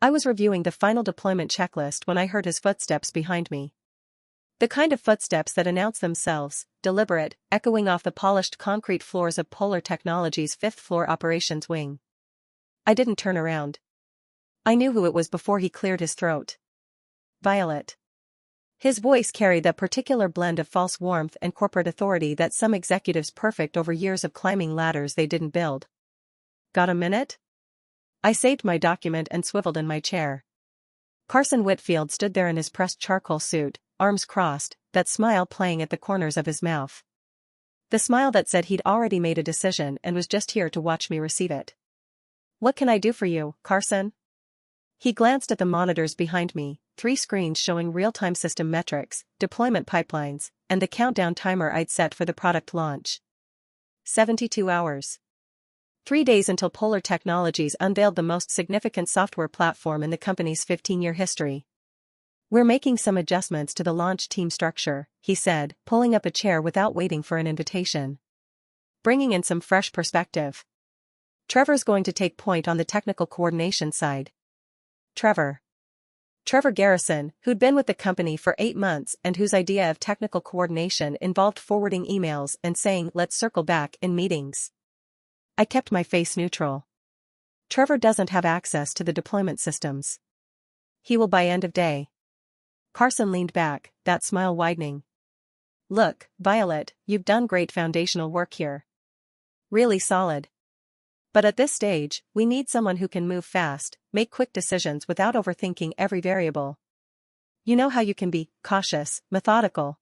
I was reviewing the final deployment checklist when I heard his footsteps behind me. The kind of footsteps that announce themselves, deliberate, echoing off the polished concrete floors of Polar Technologies' fifth-floor operations wing. I didn't turn around. I knew who it was before he cleared his throat. Violet. His voice carried that particular blend of false warmth and corporate authority that some executives perfect over years of climbing ladders they didn't build. Got a minute? I saved my document and swiveled in my chair. Carson Whitfield stood there in his pressed charcoal suit, arms crossed, that smile playing at the corners of his mouth. The smile that said he'd already made a decision and was just here to watch me receive it. What can I do for you, Carson? He glanced at the monitors behind me, 3 screens showing real-time system metrics, deployment pipelines, and the countdown timer I'd set for the product launch. 72 hours. 3 days until Polar Technologies unveiled the most significant software platform in the company's 15-year history. We're making some adjustments to the launch team structure, he said, pulling up a chair without waiting for an invitation. Bringing in some fresh perspective. Trevor's going to take point on the technical coordination side. Trevor Garrison, who'd been with the company for 8 months and whose idea of technical coordination involved forwarding emails and saying let's circle back in meetings. I kept my face neutral. Trevor doesn't have access to the deployment systems. He will by end of day. Carson leaned back, that smile widening. Look, Violet, you've done great foundational work here. Really solid. But at this stage, we need someone who can move fast, make quick decisions without overthinking every variable. You know how you can be cautious, methodical.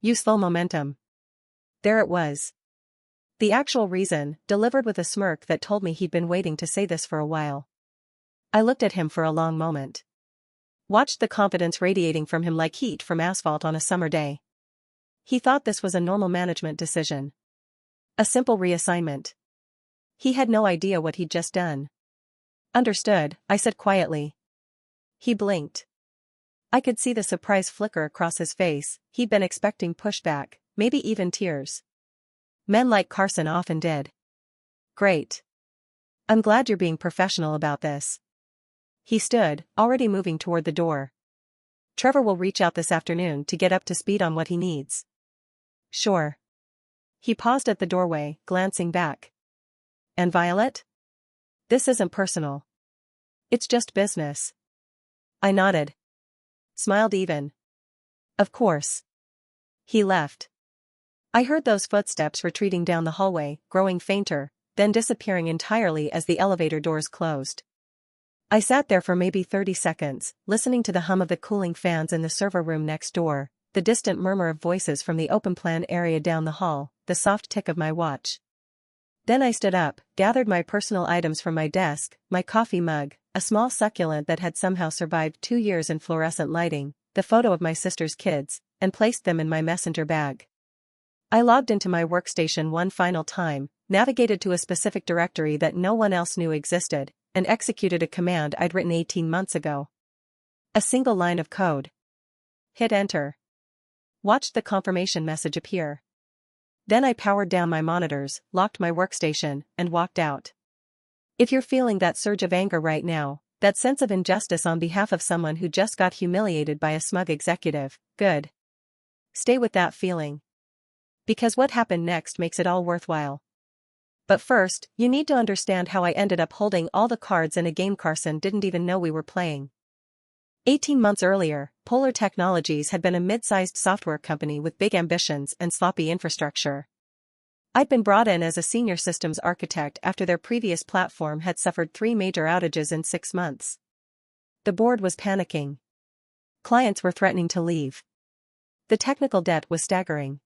Use full momentum. There it was. The actual reason, delivered with a smirk that told me he'd been waiting to say this for a while. I looked at him for a long moment. Watched the confidence radiating from him like heat from asphalt on a summer day. He thought this was a normal management decision. A simple reassignment. He had no idea what he'd just done. Understood, I said quietly. He blinked. I could see the surprise flicker across his face. He'd been expecting pushback, maybe even tears. Men like Carson often did. Great. I'm glad you're being professional about this. He stood, already moving toward the door. Trevor will reach out this afternoon to get up to speed on what he needs. Sure. He paused at the doorway, glancing back. And Violet? This isn't personal. It's just business. I nodded. Smiled even. Of course. He left. I heard those footsteps retreating down the hallway, growing fainter, then disappearing entirely as the elevator doors closed. I sat there for maybe 30 seconds, listening to the hum of the cooling fans in the server room next door, the distant murmur of voices from the open-plan area down the hall, the soft tick of my watch. Then I stood up, gathered my personal items from my desk, my coffee mug, a small succulent that had somehow survived 2 years in fluorescent lighting, the photo of my sister's kids, and placed them in my messenger bag. I logged into my workstation one final time, navigated to a specific directory that no one else knew existed, and executed a command I'd written 18 months ago. A single line of code. Hit enter. Watched the confirmation message appear. Then I powered down my monitors, locked my workstation, and walked out. If you're feeling that surge of anger right now, that sense of injustice on behalf of someone who just got humiliated by a smug executive, good. Stay with that feeling. Because what happened next makes it all worthwhile. But first, you need to understand how I ended up holding all the cards in a game Carson didn't even know we were playing. 18 months earlier, Polar Technologies had been a mid-sized software company with big ambitions and sloppy infrastructure. I'd been brought in as a senior systems architect after their previous platform had suffered 3 major outages in 6 months. The board was panicking. Clients were threatening to leave. The technical debt was staggering.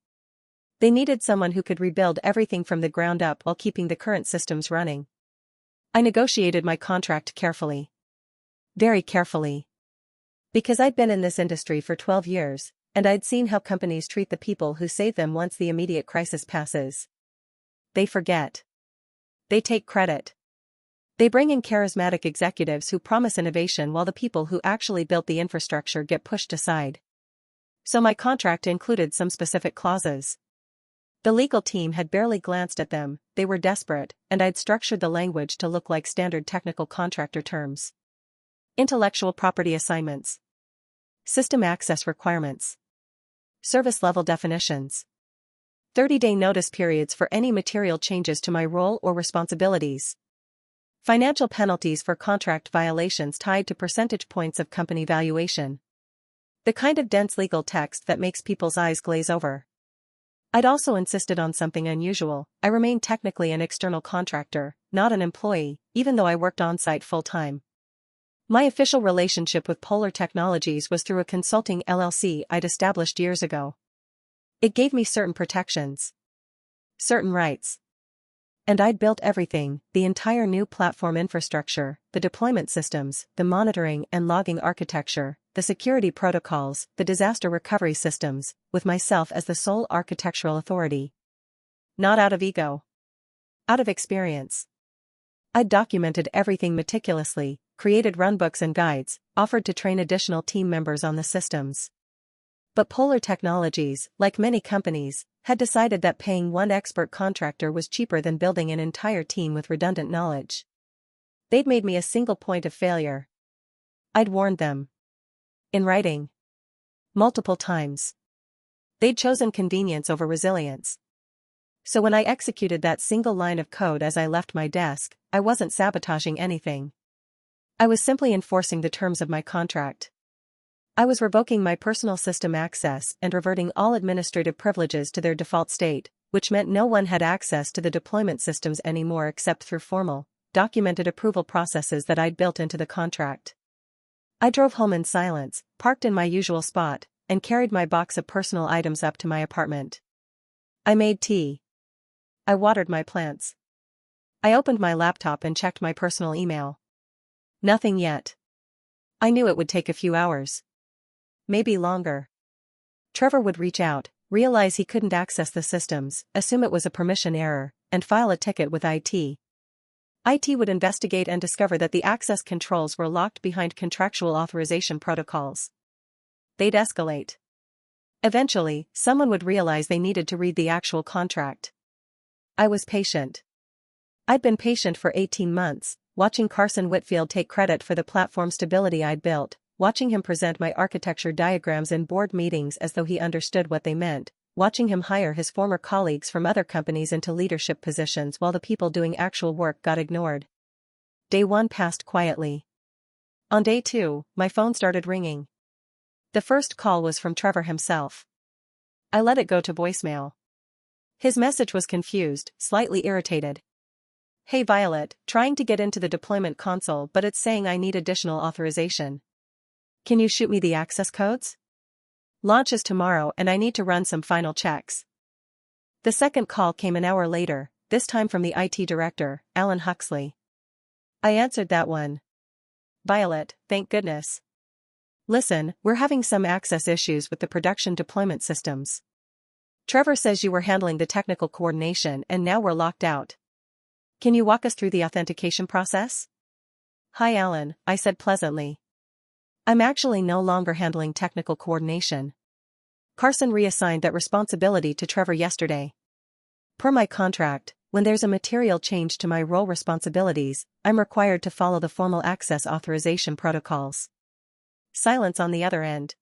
They needed someone who could rebuild everything from the ground up while keeping the current systems running. I negotiated my contract carefully. Very carefully. Because I'd been in this industry for 12 years, and I'd seen how companies treat the people who save them once the immediate crisis passes. They forget. They take credit. They bring in charismatic executives who promise innovation while the people who actually built the infrastructure get pushed aside. So my contract included some specific clauses. The legal team had barely glanced at them, they were desperate, and I'd structured the language to look like standard technical contractor terms. Intellectual property assignments. System access requirements. Service level definitions. 30-day notice periods for any material changes to my role or responsibilities. Financial penalties for contract violations tied to percentage points of company valuation. The kind of dense legal text that makes people's eyes glaze over. I'd also insisted on something unusual. I remained technically an external contractor, not an employee, even though I worked on-site full-time. My official relationship with Polar Technologies was through a consulting LLC I'd established years ago. It gave me certain protections. Certain rights. And I'd built everything, the entire new platform infrastructure, the deployment systems, the monitoring and logging architecture, the security protocols, the disaster recovery systems, with myself as the sole architectural authority. Not out of ego. Out of experience. I'd documented everything meticulously, created runbooks and guides, offered to train additional team members on the systems. But Polar Technologies, like many companies, had decided that paying one expert contractor was cheaper than building an entire team with redundant knowledge. They'd made me a single point of failure. I'd warned them. In writing. Multiple times. They'd chosen convenience over resilience. So when I executed that single line of code as I left my desk, I wasn't sabotaging anything. I was simply enforcing the terms of my contract. I was revoking my personal system access and reverting all administrative privileges to their default state, which meant no one had access to the deployment systems anymore except through formal, documented approval processes that I'd built into the contract. I drove home in silence, parked in my usual spot, and carried my box of personal items up to my apartment. I made tea. I watered my plants. I opened my laptop and checked my personal email. Nothing yet. I knew it would take a few hours. Maybe longer. Trevor would reach out, realize he couldn't access the systems, assume it was a permission error, and file a ticket with IT. IT would investigate and discover that the access controls were locked behind contractual authorization protocols. They'd escalate. Eventually, someone would realize they needed to read the actual contract. I was patient. I'd been patient for 18 months, watching Carson Whitfield take credit for the platform stability I'd built, watching him present my architecture diagrams in board meetings as though he understood what they meant, watching him hire his former colleagues from other companies into leadership positions while the people doing actual work got ignored. Day 1 passed quietly. On day 2, my phone started ringing. The first call was from Trevor himself. I let it go to voicemail. His message was confused, slightly irritated. Hey Violet, trying to get into the deployment console but it's saying I need additional authorization. Can you shoot me the access codes? Launch is tomorrow and I need to run some final checks. The second call came an hour later, this time from the IT director, Alan Huxley. I answered that one. Violet, thank goodness. Listen, we're having some access issues with the production deployment systems. Trevor says you were handling the technical coordination and now we're locked out. Can you walk us through the authentication process? Hi Alan, I said pleasantly. I'm actually no longer handling technical coordination. Carson reassigned that responsibility to Trevor yesterday. Per my contract, when there's a material change to my role responsibilities, I'm required to follow the formal access authorization protocols. Silence on the other end.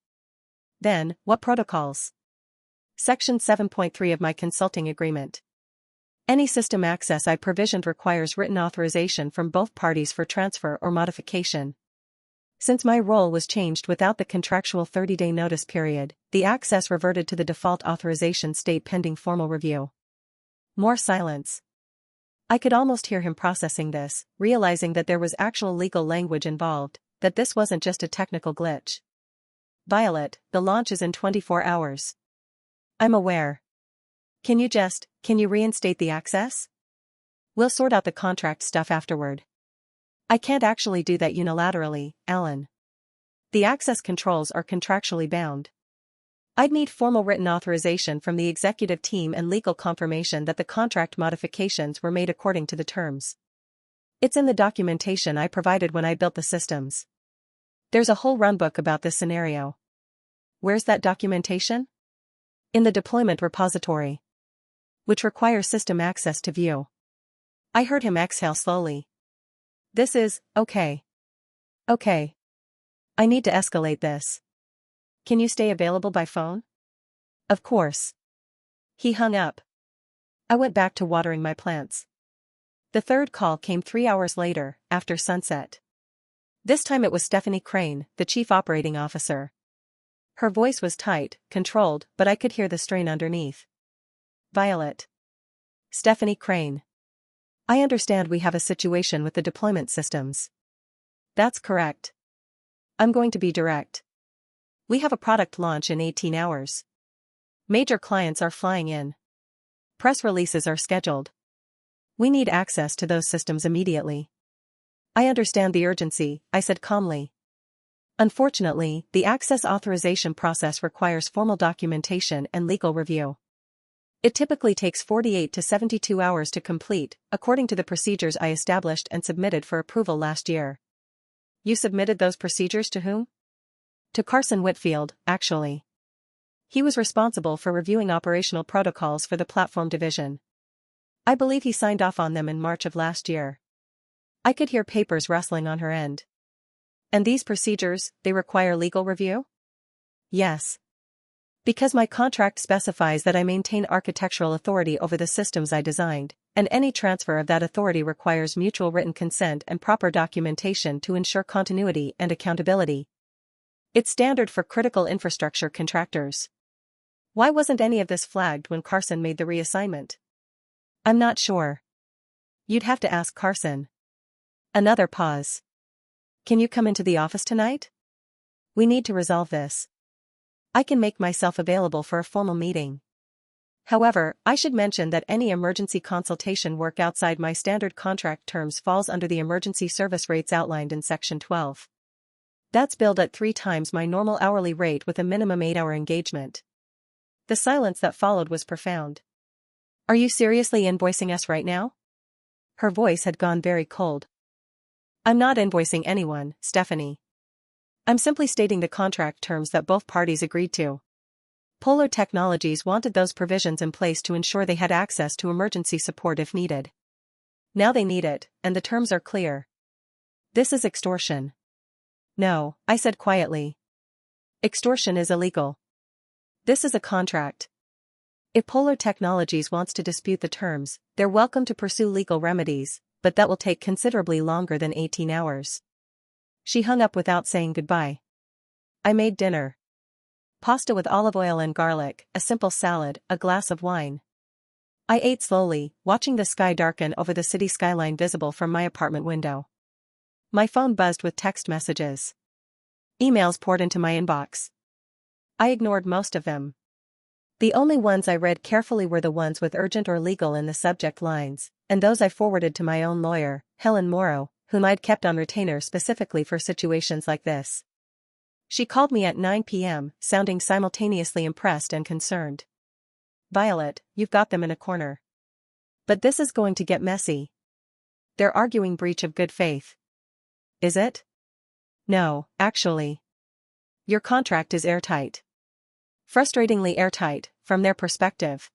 Then, what protocols? Section 7.3 of my consulting agreement. Any system access I provisioned requires written authorization from both parties for transfer or modification. Since my role was changed without the contractual 30-day notice period, the access reverted to the default authorization state pending formal review. More silence. I could almost hear him processing this, realizing that there was actual legal language involved, that this wasn't just a technical glitch. Violet, the launch is in 24 hours. I'm aware. Can you reinstate the access? We'll sort out the contract stuff afterward. I can't actually do that unilaterally, Alan. The access controls are contractually bound. I'd need formal written authorization from the executive team and legal confirmation that the contract modifications were made according to the terms. It's in the documentation I provided when I built the systems. There's a whole runbook about this scenario. Where's that documentation? In the deployment repository. Which requires system access to view. I heard him exhale slowly. This is, okay. Okay. I need to escalate this. Can you stay available by phone? Of course. He hung up. I went back to watering my plants. The third call came 3 hours later, after sunset. This time it was Stephanie Crane, the chief operating officer. Her voice was tight, controlled, but I could hear the strain underneath. Violet. Stephanie Crane. I understand we have a situation with the deployment systems. That's correct. I'm going to be direct. We have a product launch in 18 hours. Major clients are flying in. Press releases are scheduled. We need access to those systems immediately. I understand the urgency, I said calmly. Unfortunately, the access authorization process requires formal documentation and legal review. It typically takes 48 to 72 hours to complete, according to the procedures I established and submitted for approval last year. You submitted those procedures to whom? To Carson Whitfield, actually. He was responsible for reviewing operational protocols for the platform division. I believe he signed off on them in March of last year. I could hear papers rustling on her end. And these procedures, they require legal review? Yes. Because my contract specifies that I maintain architectural authority over the systems I designed, and any transfer of that authority requires mutual written consent and proper documentation to ensure continuity and accountability. It's standard for critical infrastructure contractors. Why wasn't any of this flagged when Carson made the reassignment? I'm not sure. You'd have to ask Carson. Another pause. Can you come into the office tonight? We need to resolve this. I can make myself available for a formal meeting. However, I should mention that any emergency consultation work outside my standard contract terms falls under the emergency service rates outlined in Section 12. That's billed at 3 times my normal hourly rate with a minimum 8-hour engagement. The silence that followed was profound. Are you seriously invoicing us right now? Her voice had gone very cold. I'm not invoicing anyone, Stephanie. I'm simply stating the contract terms that both parties agreed to. Polar Technologies wanted those provisions in place to ensure they had access to emergency support if needed. Now they need it, and the terms are clear. This is extortion. No, I said quietly. Extortion is illegal. This is a contract. If Polar Technologies wants to dispute the terms, they're welcome to pursue legal remedies, but that will take considerably longer than 18 hours. She hung up without saying goodbye. I made dinner. Pasta with olive oil and garlic, a simple salad, a glass of wine. I ate slowly, watching the sky darken over the city skyline visible from my apartment window. My phone buzzed with text messages. Emails poured into my inbox. I ignored most of them. The only ones I read carefully were the ones with urgent or legal in the subject lines, and those I forwarded to my own lawyer, Helen Morrow, whom I'd kept on retainer specifically for situations like this. She called me at 9 p.m., sounding simultaneously impressed and concerned. Violet, you've got them in a corner. But this is going to get messy. They're arguing breach of good faith. Is it? No, actually. Your contract is airtight. Frustratingly airtight, from their perspective.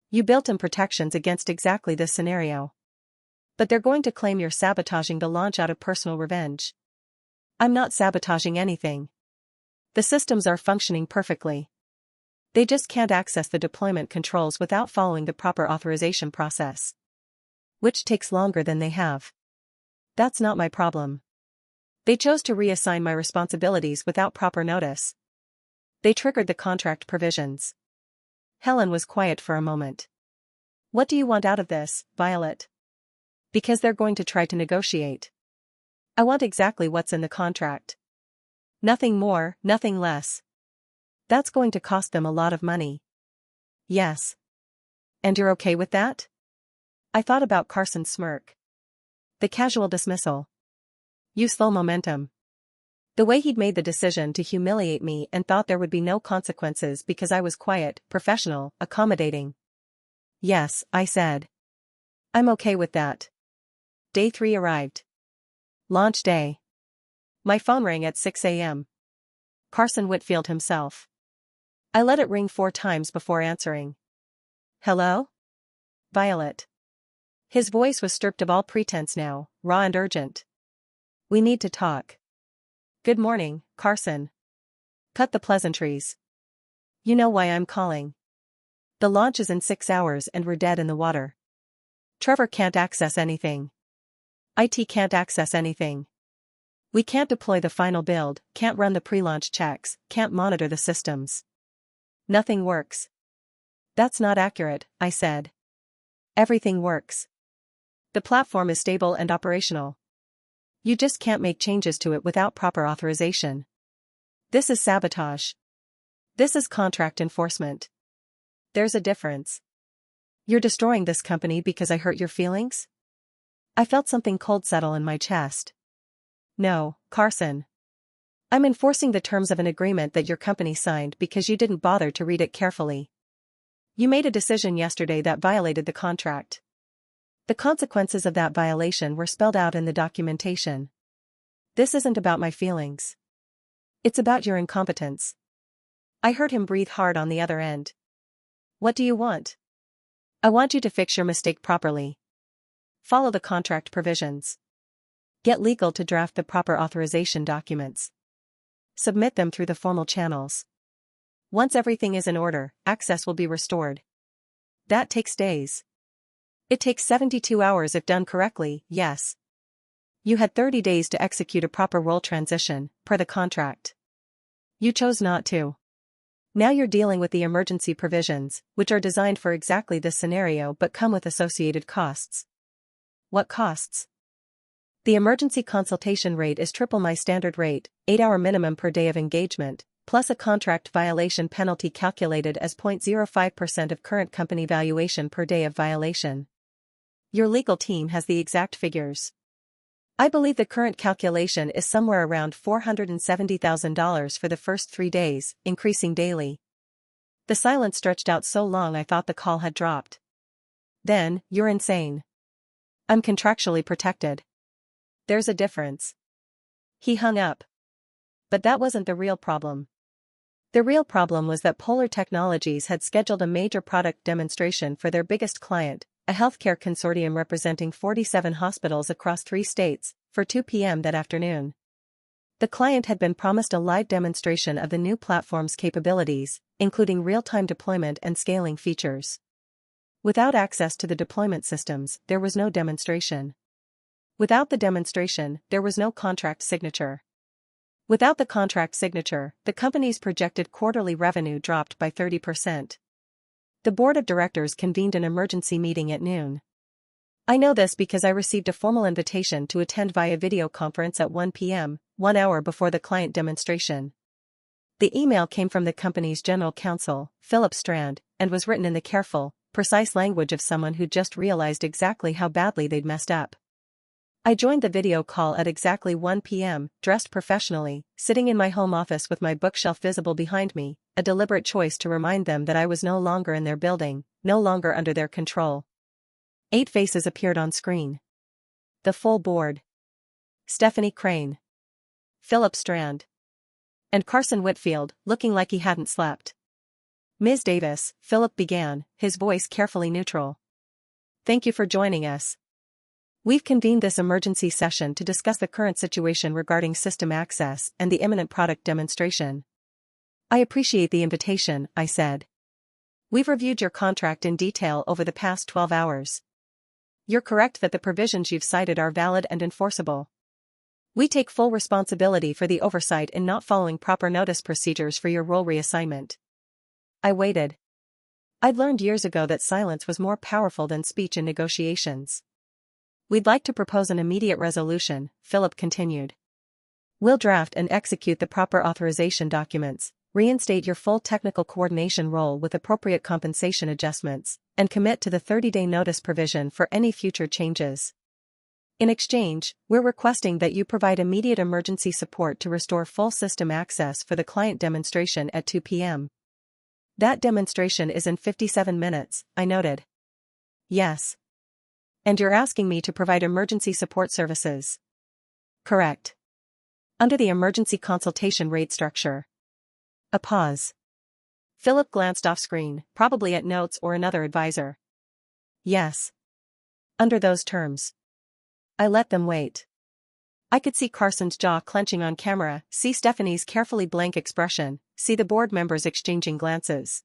You built in protections against exactly this scenario. But they're going to claim you're sabotaging the launch out of personal revenge. I'm not sabotaging anything. The systems are functioning perfectly. They just can't access the deployment controls without following the proper authorization process. Which takes longer than they have. That's not my problem. They chose to reassign my responsibilities without proper notice. They triggered the contract provisions. Helen was quiet for a moment. What do you want out of this, Violet? Because they're going to try to negotiate. I want exactly what's in the contract. Nothing more, nothing less. That's going to cost them a lot of money. Yes. And you're okay with that? I thought about Carson's smirk. The casual dismissal. You slow momentum. The way he'd made the decision to humiliate me and thought there would be no consequences because I was quiet, professional, accommodating. Yes, I said. I'm okay with that. Day 3 arrived. Launch day. My phone rang at 6 a.m. Carson Whitfield himself. I let it ring 4 times before answering. Hello? Violet. His voice was stripped of all pretense now, raw and urgent. We need to talk. Good morning, Carson. Cut the pleasantries. You know why I'm calling. The launch is in 6 hours and we're dead in the water. Trevor can't access anything. IT can't access anything. We can't deploy the final build, can't run the pre-launch checks, can't monitor the systems. Nothing works. That's not accurate, I said. Everything works. The platform is stable and operational. You just can't make changes to it without proper authorization. This is sabotage. This is contract enforcement. There's a difference. You're destroying this company because I hurt your feelings? I felt something cold settle in my chest. No, Carson. I'm enforcing the terms of an agreement that your company signed because you didn't bother to read it carefully. You made a decision yesterday that violated the contract. The consequences of that violation were spelled out in the documentation. This isn't about my feelings. It's about your incompetence. I heard him breathe hard on the other end. What do you want? I want you to fix your mistake properly. Follow the contract provisions. Get legal to draft the proper authorization documents. Submit them through the formal channels. Once everything is in order, access will be restored. That takes days. It takes 72 hours if done correctly, yes. You had 30 days to execute a proper role transition, per the contract. You chose not to. Now you're dealing with the emergency provisions, which are designed for exactly this scenario but come with associated costs. What costs? The emergency consultation rate is triple my standard rate, 8-hour minimum per day of engagement, plus a contract violation penalty calculated as 0.05% of current company valuation per day of violation. Your legal team has the exact figures. I believe the current calculation is somewhere around $470,000 for the first 3 days, increasing daily. The silence stretched out so long I thought the call had dropped. Then, you're insane. I'm contractually protected. There's a difference. He hung up. But that wasn't the real problem. The real problem was that Polar Technologies had scheduled a major product demonstration for their biggest client, a healthcare consortium representing 47 hospitals across 3 states, for 2 p.m. that afternoon. The client had been promised a live demonstration of the new platform's capabilities, including real-time deployment and scaling features. Without access to the deployment systems, there was no demonstration. Without the demonstration, there was no contract signature. Without the contract signature, the company's projected quarterly revenue dropped by 30%. The board of directors convened an emergency meeting at noon. I know this because I received a formal invitation to attend via video conference at 1 p.m., 1 hour before the client demonstration. The email came from the company's general counsel, Philip Strand, and was written in the careful, precise language of someone who just realized exactly how badly they'd messed up. I joined the video call at exactly 1 p.m., dressed professionally, sitting in my home office with my bookshelf visible behind me, a deliberate choice to remind them that I was no longer in their building, no longer under their control. 8 faces appeared on screen. The full board. Stephanie Crane. Philip Strand. And Carson Whitfield, looking like he hadn't slept. Ms. Davis, Philip began, his voice carefully neutral. Thank you for joining us. We've convened this emergency session to discuss the current situation regarding system access and the imminent product demonstration. I appreciate the invitation, I said. We've reviewed your contract in detail over the past 12 hours. You're correct that the provisions you've cited are valid and enforceable. We take full responsibility for the oversight in not following proper notice procedures for your role reassignment. I waited. I'd learned years ago that silence was more powerful than speech in negotiations. We'd like to propose an immediate resolution, Philip continued. We'll draft and execute the proper authorization documents, reinstate your full technical coordination role with appropriate compensation adjustments, and commit to the 30-day notice provision for any future changes. In exchange, we're requesting that you provide immediate emergency support to restore full system access for the client demonstration at 2 p.m. That demonstration is in 57 minutes, I noted. Yes. And you're asking me to provide emergency support services. Correct. Under the emergency consultation rate structure. A pause. Philip glanced off screen, probably at notes or another advisor. Yes. Under those terms. I let them wait. I could see Carson's jaw clenching on camera, see Stephanie's carefully blank expression, see the board members exchanging glances.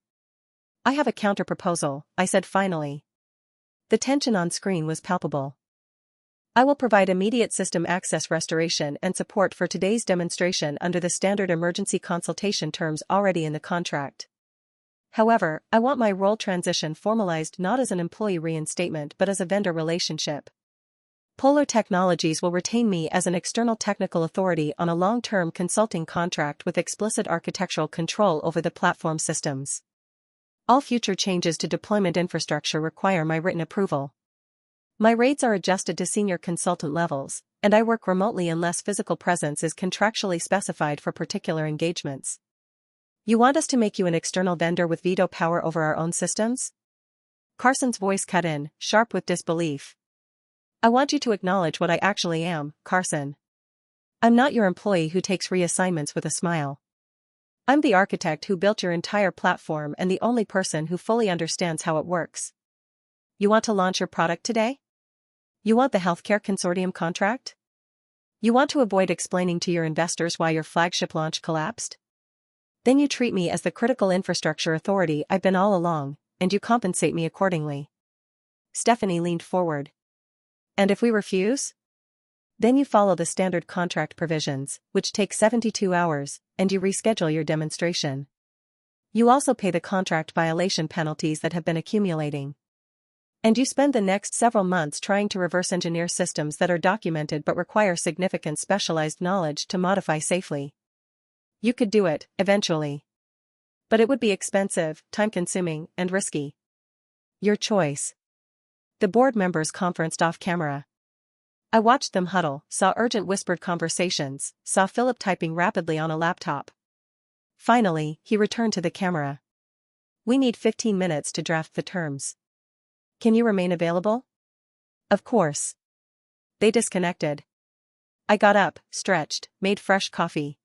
I have a counter-proposal, I said finally. The tension on screen was palpable. I will provide immediate system access restoration and support for today's demonstration under the standard emergency consultation terms already in the contract. However, I want my role transition formalized not as an employee reinstatement but as a vendor relationship. Polar Technologies will retain me as an external technical authority on a long-term consulting contract with explicit architectural control over the platform systems. All future changes to deployment infrastructure require my written approval. My rates are adjusted to senior consultant levels, and I work remotely unless physical presence is contractually specified for particular engagements. You want us to make you an external vendor with veto power over our own systems? Carson's voice cut in, sharp with disbelief. I want you to acknowledge what I actually am, Carson. I'm not your employee who takes reassignments with a smile. I'm the architect who built your entire platform and the only person who fully understands how it works. You want to launch your product today? You want the healthcare consortium contract? You want to avoid explaining to your investors why your flagship launch collapsed? Then you treat me as the critical infrastructure authority I've been all along, and you compensate me accordingly. Stephanie leaned forward. And if we refuse? Then you follow the standard contract provisions, which take 72 hours, and you reschedule your demonstration. You also pay the contract violation penalties that have been accumulating. And you spend the next several months trying to reverse engineer systems that are documented but require significant specialized knowledge to modify safely. You could do it, eventually. But it would be expensive, time-consuming, and risky. Your choice. The board members conferenced off camera. I watched them huddle, saw urgent whispered conversations, saw Philip typing rapidly on a laptop. Finally, he returned to the camera. We need 15 minutes to draft the terms. Can you remain available? Of course. They disconnected. I got up, stretched, made fresh coffee.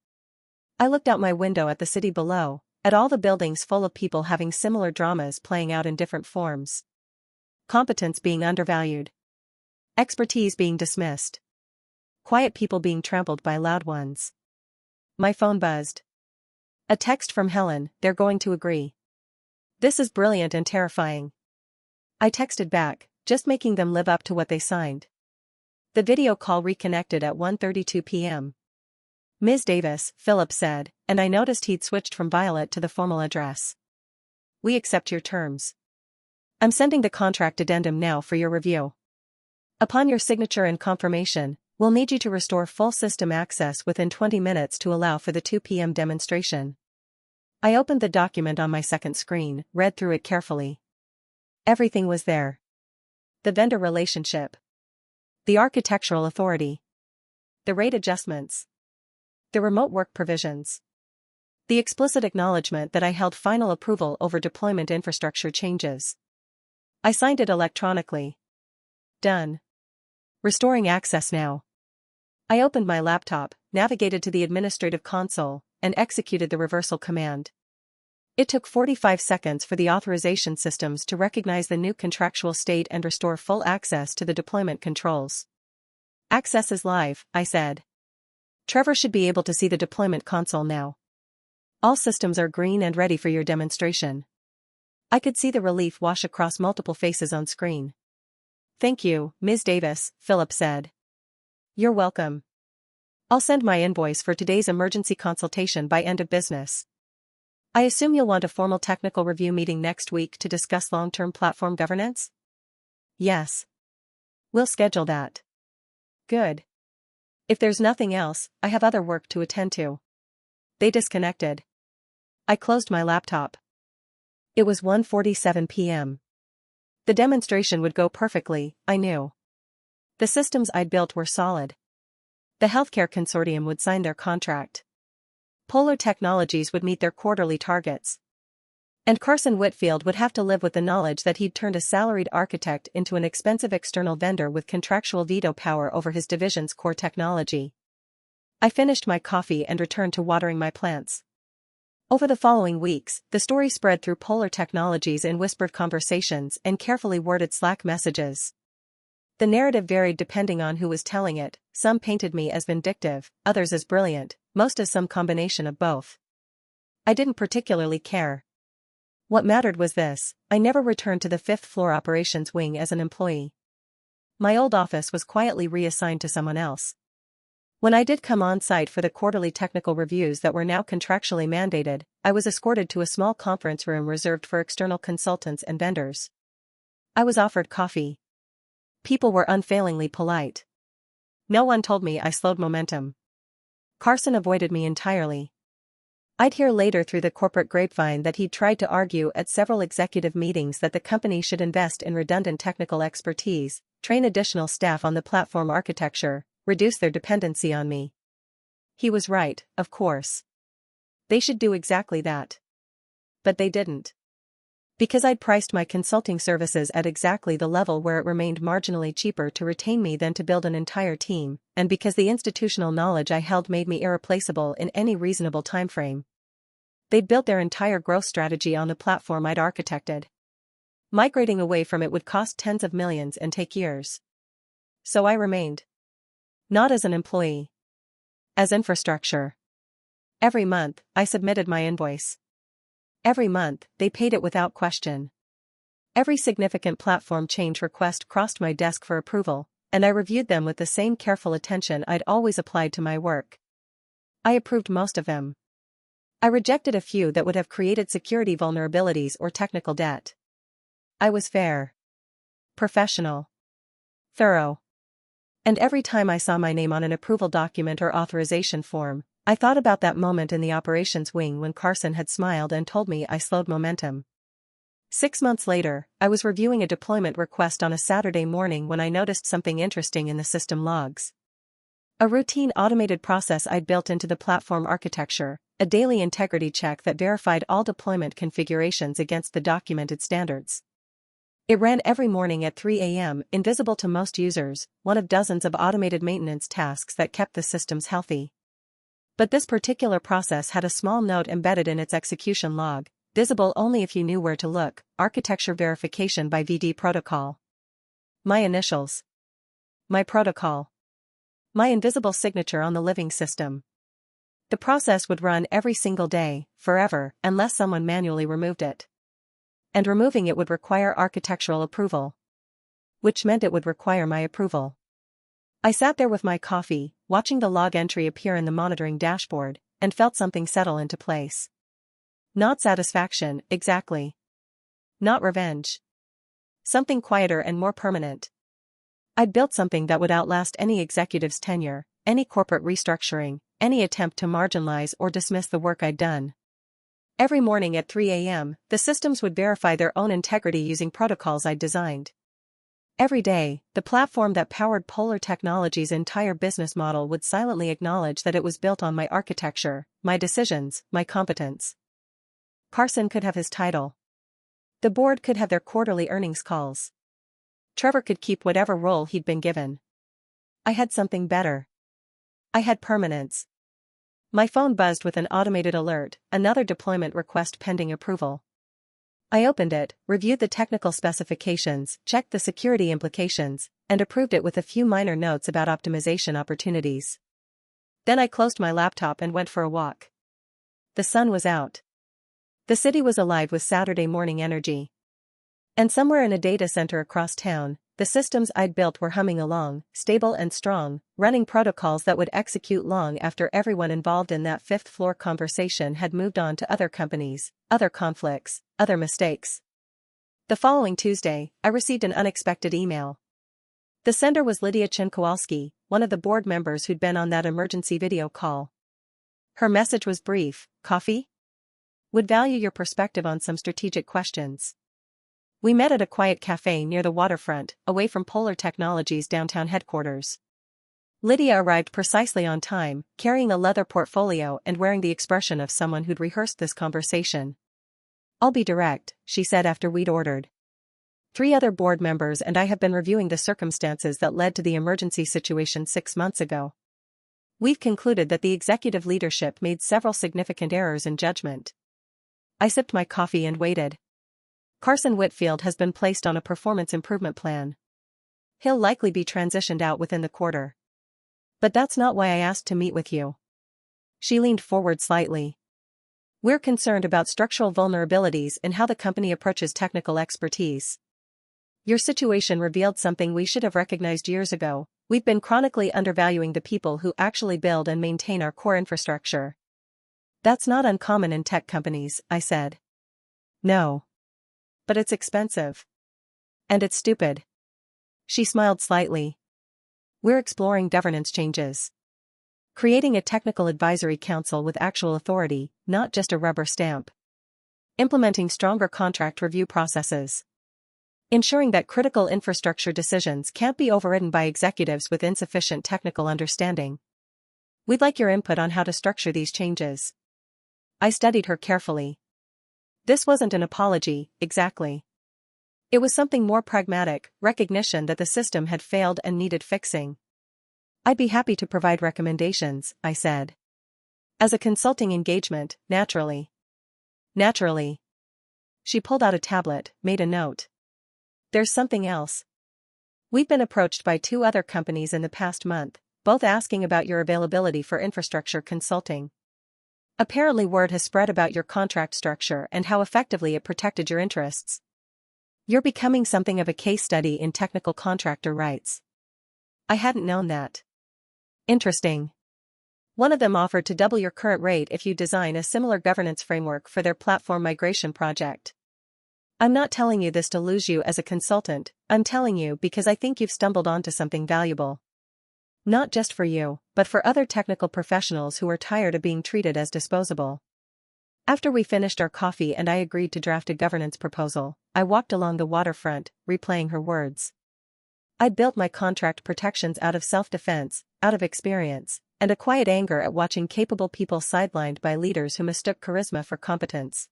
I looked out my window at the city below, at all the buildings full of people having similar dramas playing out in different forms. Competence being undervalued. Expertise being dismissed. Quiet people being trampled by loud ones. My phone buzzed. A text from Helen, they're going to agree. This is brilliant and terrifying. I texted back, just making them live up to what they signed. The video call reconnected at 1:32 p.m. Ms. Davis, Philip said, and I noticed he'd switched from Violet to the formal address. We accept your terms. I'm sending the contract addendum now for your review. Upon your signature and confirmation, we'll need you to restore full system access within 20 minutes to allow for the 2 p.m. demonstration. I opened the document on my second screen, read through it carefully. Everything was there. The vendor relationship. The architectural authority. The rate adjustments. The remote work provisions. The explicit acknowledgement that I held final approval over deployment infrastructure changes. I signed it electronically. Done. Restoring access now. I opened my laptop, navigated to the administrative console, and executed the reversal command. It took 45 seconds for the authorization systems to recognize the new contractual state and restore full access to the deployment controls. Access is live, I said. Trevor should be able to see the deployment console now. All systems are green and ready for your demonstration. I could see the relief wash across multiple faces on screen. Thank you, Ms. Davis, Philip said. You're welcome. I'll send my invoice for today's emergency consultation by end of business. I assume you'll want a formal technical review meeting next week to discuss long-term platform governance? Yes. We'll schedule that. Good. If there's nothing else, I have other work to attend to. They disconnected. I closed my laptop. It was 1:47 p.m. The demonstration would go perfectly, I knew. The systems I'd built were solid. The healthcare consortium would sign their contract. Polar Technologies would meet their quarterly targets. And Carson Whitfield would have to live with the knowledge that he'd turned a salaried architect into an expensive external vendor with contractual veto power over his division's core technology. I finished my coffee and returned to watering my plants. Over the following weeks, the story spread through Polar Technologies in whispered conversations and carefully worded Slack messages. The narrative varied depending on who was telling it. Some painted me as vindictive, others as brilliant, most as some combination of both. I didn't particularly care. What mattered was this: I never returned to the fifth floor operations wing as an employee. My old office was quietly reassigned to someone else. When I did come on site for the quarterly technical reviews that were now contractually mandated, I was escorted to a small conference room reserved for external consultants and vendors. I was offered coffee. People were unfailingly polite. No one told me I slowed momentum. Carson avoided me entirely. I'd hear later through the corporate grapevine that he'd tried to argue at several executive meetings that the company should invest in redundant technical expertise, train additional staff on the platform architecture, reduce their dependency on me. He was right, of course. They should do exactly that. But they didn't. Because I'd priced my consulting services at exactly the level where it remained marginally cheaper to retain me than to build an entire team, and because the institutional knowledge I held made me irreplaceable in any reasonable timeframe. They'd built their entire growth strategy on the platform I'd architected. Migrating away from it would cost tens of millions and take years. So I remained. Not as an employee. As infrastructure. Every month, I submitted my invoice. Every month, they paid it without question. Every significant platform change request crossed my desk for approval, and I reviewed them with the same careful attention I'd always applied to my work. I approved most of them. I rejected a few that would have created security vulnerabilities or technical debt. I was fair. Professional. Thorough. And every time I saw my name on an approval document or authorization form, I thought about that moment in the operations wing when Carson had smiled and told me I slowed momentum. 6 months later, I was reviewing a deployment request on a Saturday morning when I noticed something interesting in the system logs. A routine automated process I'd built into the platform architecture, a daily integrity check that verified all deployment configurations against the documented standards. It ran every morning at 3 a.m., invisible to most users, one of dozens of automated maintenance tasks that kept the systems healthy. But this particular process had a small note embedded in its execution log, visible only if you knew where to look: architecture verification by VD protocol. My initials. My protocol. My invisible signature on the living system. The process would run every single day, forever, unless someone manually removed it. And removing it would require architectural approval. Which meant it would require my approval. I sat there with my coffee, watching the log entry appear in the monitoring dashboard, and felt something settle into place. Not satisfaction, exactly. Not revenge. Something quieter and more permanent. I'd built something that would outlast any executive's tenure, any corporate restructuring, any attempt to marginalize or dismiss the work I'd done. Every morning at 3 a.m., the systems would verify their own integrity using protocols I'd designed. Every day, the platform that powered Polar Technologies' entire business model would silently acknowledge that it was built on my architecture, my decisions, my competence. Carson could have his title. The board could have their quarterly earnings calls. Trevor could keep whatever role he'd been given. I had something better. I had permanence. My phone buzzed with an automated alert: another deployment request pending approval. I opened it, reviewed the technical specifications, checked the security implications, and approved it with a few minor notes about optimization opportunities. Then I closed my laptop and went for a walk. The sun was out. The city was alive with Saturday morning energy. And somewhere in a data center across town, the systems I'd built were humming along, stable and strong, running protocols that would execute long after everyone involved in that fifth-floor conversation had moved on to other companies, other conflicts, other mistakes. The following Tuesday, I received an unexpected email. The sender was Lydia Czenkowalski, one of the board members who'd been on that emergency video call. Her message was brief: coffee? Would value your perspective on some strategic questions. We met at a quiet cafe near the waterfront, away from Polar Technologies' downtown headquarters. Lydia arrived precisely on time, carrying a leather portfolio and wearing the expression of someone who'd rehearsed this conversation. "I'll be direct," she said after we'd ordered. 3 other board members and I have been reviewing the circumstances that led to the emergency situation 6 months ago. We've concluded that the executive leadership made several significant errors in judgment. I sipped my coffee and waited. Carson Whitfield has been placed on a performance improvement plan. He'll likely be transitioned out within the quarter. But that's not why I asked to meet with you. She leaned forward slightly. We're concerned about structural vulnerabilities in how the company approaches technical expertise. Your situation revealed something we should have recognized years ago. We've been chronically undervaluing the people who actually build and maintain our core infrastructure. That's not uncommon in tech companies, I said. No. But it's expensive. And it's stupid. She smiled slightly. We're exploring governance changes. Creating a technical advisory council with actual authority, not just a rubber stamp. Implementing stronger contract review processes. Ensuring that critical infrastructure decisions can't be overridden by executives with insufficient technical understanding. We'd like your input on how to structure these changes. I studied her carefully. This wasn't an apology, exactly. It was something more pragmatic, recognition that the system had failed and needed fixing. I'd be happy to provide recommendations, I said. As a consulting engagement, naturally. Naturally. She pulled out a tablet, made a note. There's something else. We've been approached by 2 other companies in the past month, both asking about your availability for infrastructure consulting. Apparently word has spread about your contract structure and how effectively it protected your interests. You're becoming something of a case study in technical contractor rights. I hadn't known that. Interesting. One of them offered to double your current rate if you design a similar governance framework for their platform migration project. I'm not telling you this to lose you as a consultant, I'm telling you because I think you've stumbled onto something valuable. Not just for you, but for other technical professionals who are tired of being treated as disposable. After we finished our coffee and I agreed to draft a governance proposal, I walked along the waterfront, replaying her words. I'd built my contract protections out of self-defense, out of experience, and a quiet anger at watching capable people sidelined by leaders who mistook charisma for competence.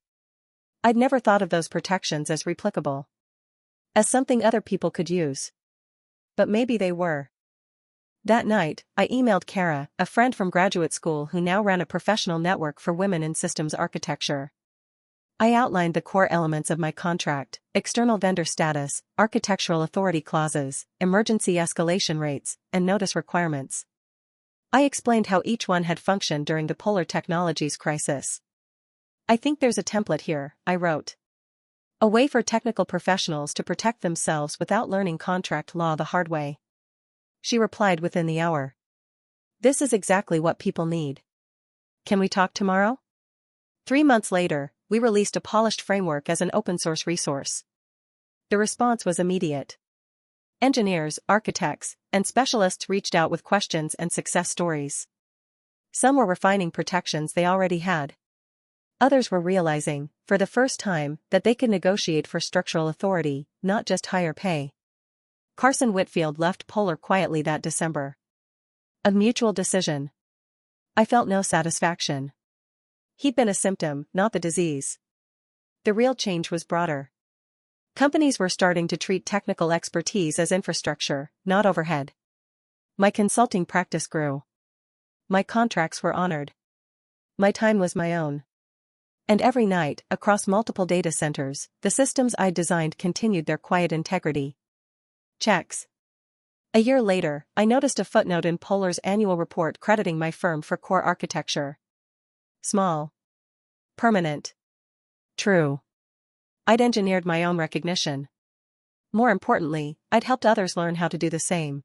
I'd never thought of those protections as replicable. As something other people could use. But maybe they were. That night, I emailed Kara, a friend from graduate school who now ran a professional network for women in systems architecture. I outlined the core elements of my contract: external vendor status, architectural authority clauses, emergency escalation rates, and notice requirements. I explained how each one had functioned during the Polar Technologies crisis. I think there's a template here, I wrote. A way for technical professionals to protect themselves without learning contract law the hard way. She replied within the hour. This is exactly what people need. Can we talk tomorrow? 3 months later, we released a polished framework as an open-source resource. The response was immediate. Engineers, architects, and specialists reached out with questions and success stories. Some were refining protections they already had. Others were realizing, for the first time, that they could negotiate for structural authority, not just higher pay. Carson Whitfield left Polar quietly that December. A mutual decision. I felt no satisfaction. He'd been a symptom, not the disease. The real change was broader. Companies were starting to treat technical expertise as infrastructure, not overhead. My consulting practice grew. My contracts were honored. My time was my own. And every night, across multiple data centers, the systems I designed continued their quiet integrity. Checks. A year later, I noticed a footnote in Polar's annual report crediting my firm for core architecture. Small. Permanent. True. I'd engineered my own recognition. More importantly, I'd helped others learn how to do the same.